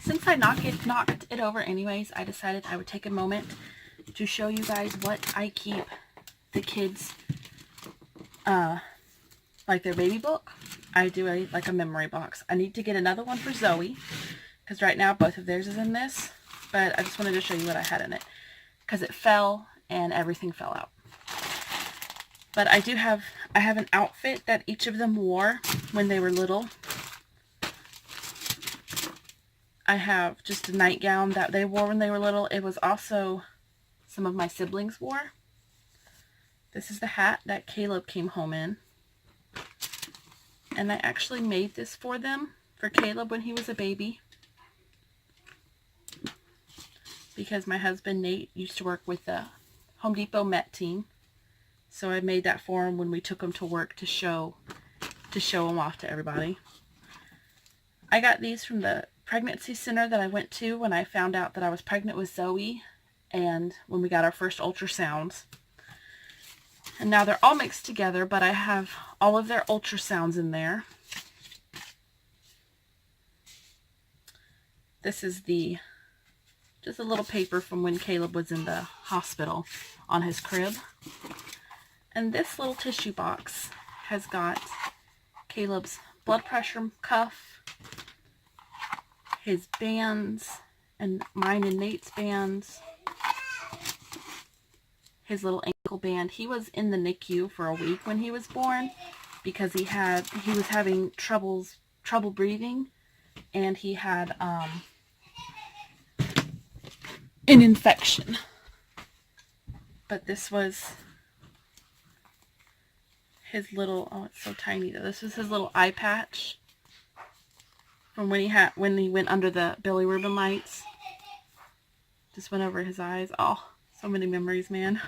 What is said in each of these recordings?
Since I knocked it over anyways, I decided I would take a moment to show you guys what I keep the kids, like their baby book. I do like a memory box. I need to get another one for Zoe, because right now both of theirs is in this, but I just wanted to show you what I had in it, because it fell and everything fell out. But I have an outfit that each of them wore when they were little. I have just a nightgown that they wore when they were little. It was also some of my siblings wore. This is the hat that Caleb came home in. And I actually made this for them, for Caleb when he was a baby. Because my husband Nate used to work with the Home Depot Met team. So I made that for him when we took him to work to show him off to everybody. I got these from the pregnancy center that I went to when I found out that I was pregnant with Zoe, and when we got our first ultrasounds. And now they're all mixed together, but I have all of their ultrasounds in there. This is just a little paper from when Caleb was in the hospital on his crib. And this little tissue box has got Caleb's blood pressure cuff, his bands, and mine and Nate's bands, his little ankle band. He was in the NICU for a week when he was born because he was having trouble breathing, and he had an infection. But this was his little, oh, it's so tiny though. This was his little eye patch from when he went under the bilirubin lights. Just went over his eyes. Oh, so many memories, man.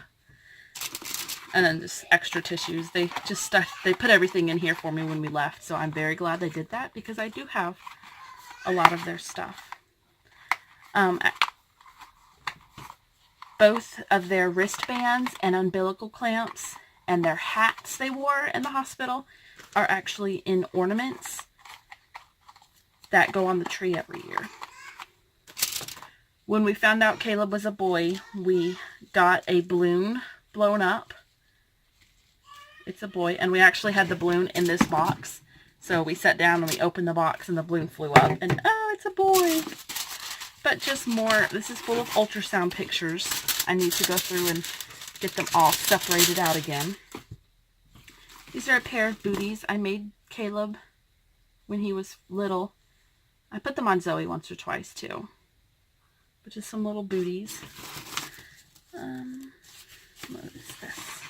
And then just extra tissues. They put everything in here for me when we left, so I'm very glad they did that because I do have a lot of their stuff. Both of their wristbands and umbilical clamps and their hats they wore in the hospital are actually in ornaments that go on the tree every year. When we found out Caleb was a boy, we got a balloon blown up. It's a boy, and we actually had the balloon in this box. So we sat down and we opened the box and the balloon flew up, and oh, it's a boy. But just more, this is full of ultrasound pictures. I need to go through and get them all separated out again. These are a pair of booties I made Caleb when he was little. I put them on Zoe once or twice too. But just some little booties. What is this?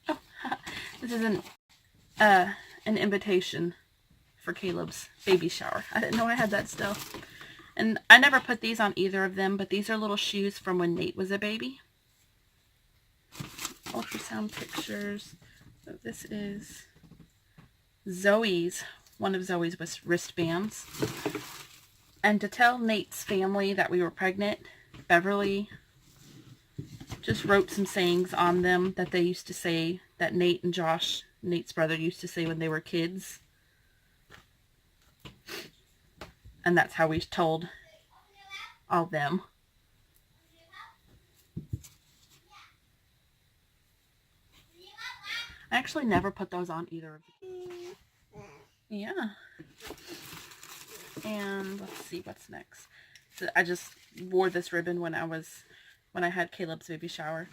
Oh, this is an invitation for Caleb's baby shower. I didn't know I had that still. And I never put these on either of them, but these are little shoes from when Nate was a baby. Ultrasound pictures. So this is one of Zoe's wristbands. And to tell Nate's family that we were pregnant, Beverly just wrote some sayings on them that they used to say, that Nate and Josh, Nate's brother, used to say when they were kids. And that's how we told all them. I actually never put those on either of them. Yeah. And let's see what's next. So I just wore this ribbon when I had Caleb's baby shower.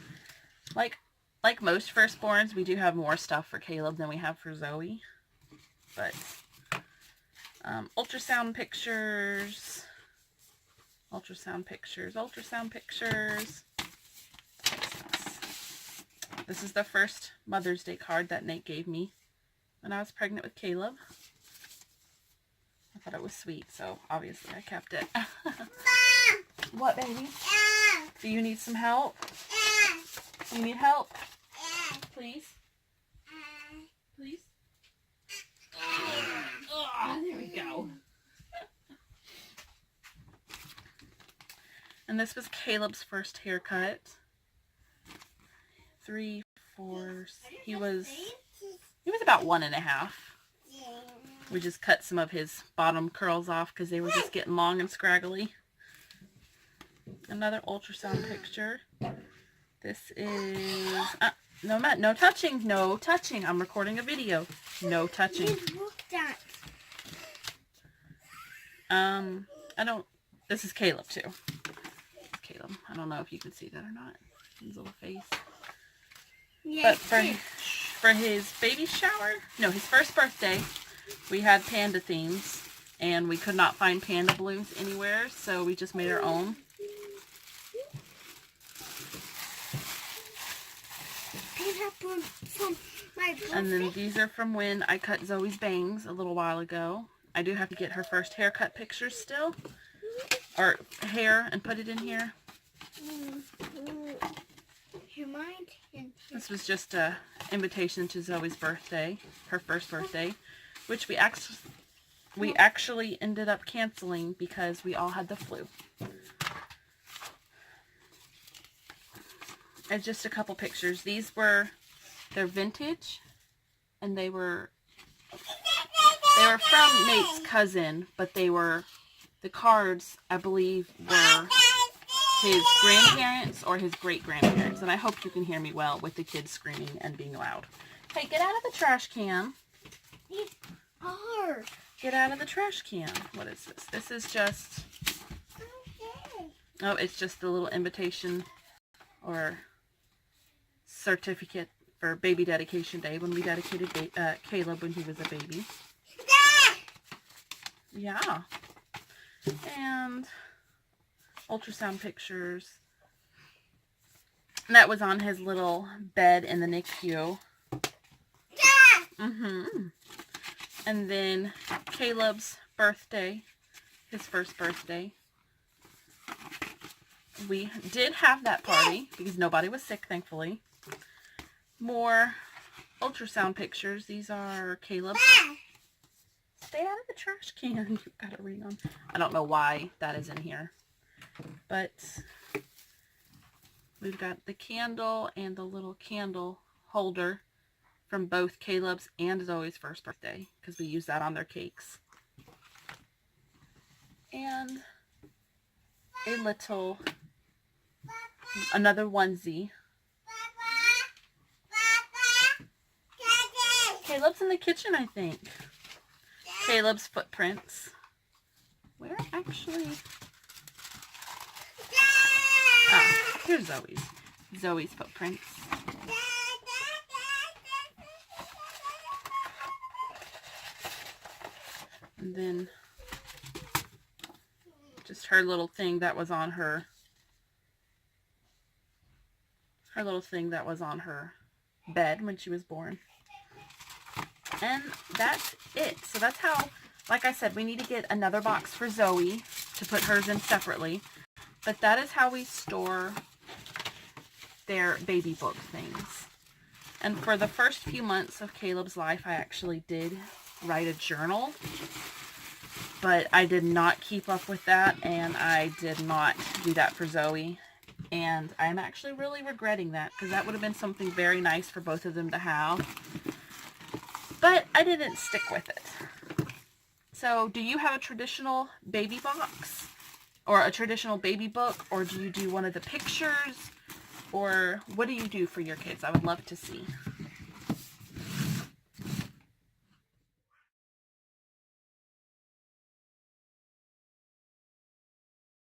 Like most firstborns, we do have more stuff for Caleb than we have for Zoe. But ultrasound pictures. This is the first Mother's Day card that Nate gave me when I was pregnant with Caleb. I thought it was sweet, so obviously I kept it. What, baby? Do you need some help? You need help? Please? Please? Oh, there we go. And this was Caleb's first haircut. 3, 4, he was about 1.5. We just cut some of his bottom curls off because they were just getting long and scraggly. Another ultrasound picture. This is... no, Matt, no touching. No touching. I'm recording a video. No touching. I don't... This is Caleb, too. It's Caleb. I don't know if you can see that or not. His little face. But for his baby shower... No, his first birthday, we had panda themes. And we could not find panda balloons anywhere, so we just made our own. And then these are from when I cut Zoe's bangs a little while ago. I do have to get her first haircut pictures still. Or hair and put it in here. This was just a invitation to Zoe's birthday. Her first birthday. Which we actually ended up canceling because we all had the flu. And just a couple pictures. They're vintage, and they were from Nate's cousin, but the cards, I believe, were his grandparents or his great-grandparents. And I hope you can hear me well with the kids screaming and being loud. Hey, get out of the trash can. Get out of the trash can. What is this? This is just... Oh, it's just a little invitation or certificate for baby dedication day when we dedicated Caleb when he was a baby. Yeah. And ultrasound pictures. And that was on his little bed in the NICU. And then Caleb's birthday, his first birthday. We did have that party because nobody was sick, thankfully. More ultrasound pictures. These are Caleb's. Stay out of the trash can. You've got a ring on. I don't know why that is in here. But we've got the candle and the little candle holder from both Caleb's and Zoe's first birthday because we use that on their cakes. And another onesie. Caleb's in the kitchen, I think. Caleb's footprints. Where actually? Ah, here's Zoe's. Zoe's footprints. And then just her little thing that was on her. Her little thing that was on her bed when she was born. And that's it. So that's how, like I said, we need to get another box for Zoe to put hers in separately. But that is how we store their baby book things. And for the first few months of Caleb's life, I actually did write a journal. But I did not keep up with that, and I did not do that for Zoe. And I'm actually really regretting that, because that would have been something very nice for both of them to have. But I didn't stick with it. So, do you have a traditional baby box? Or a traditional baby book? Or do you do one of the pictures? Or what do you do for your kids? I would love to see.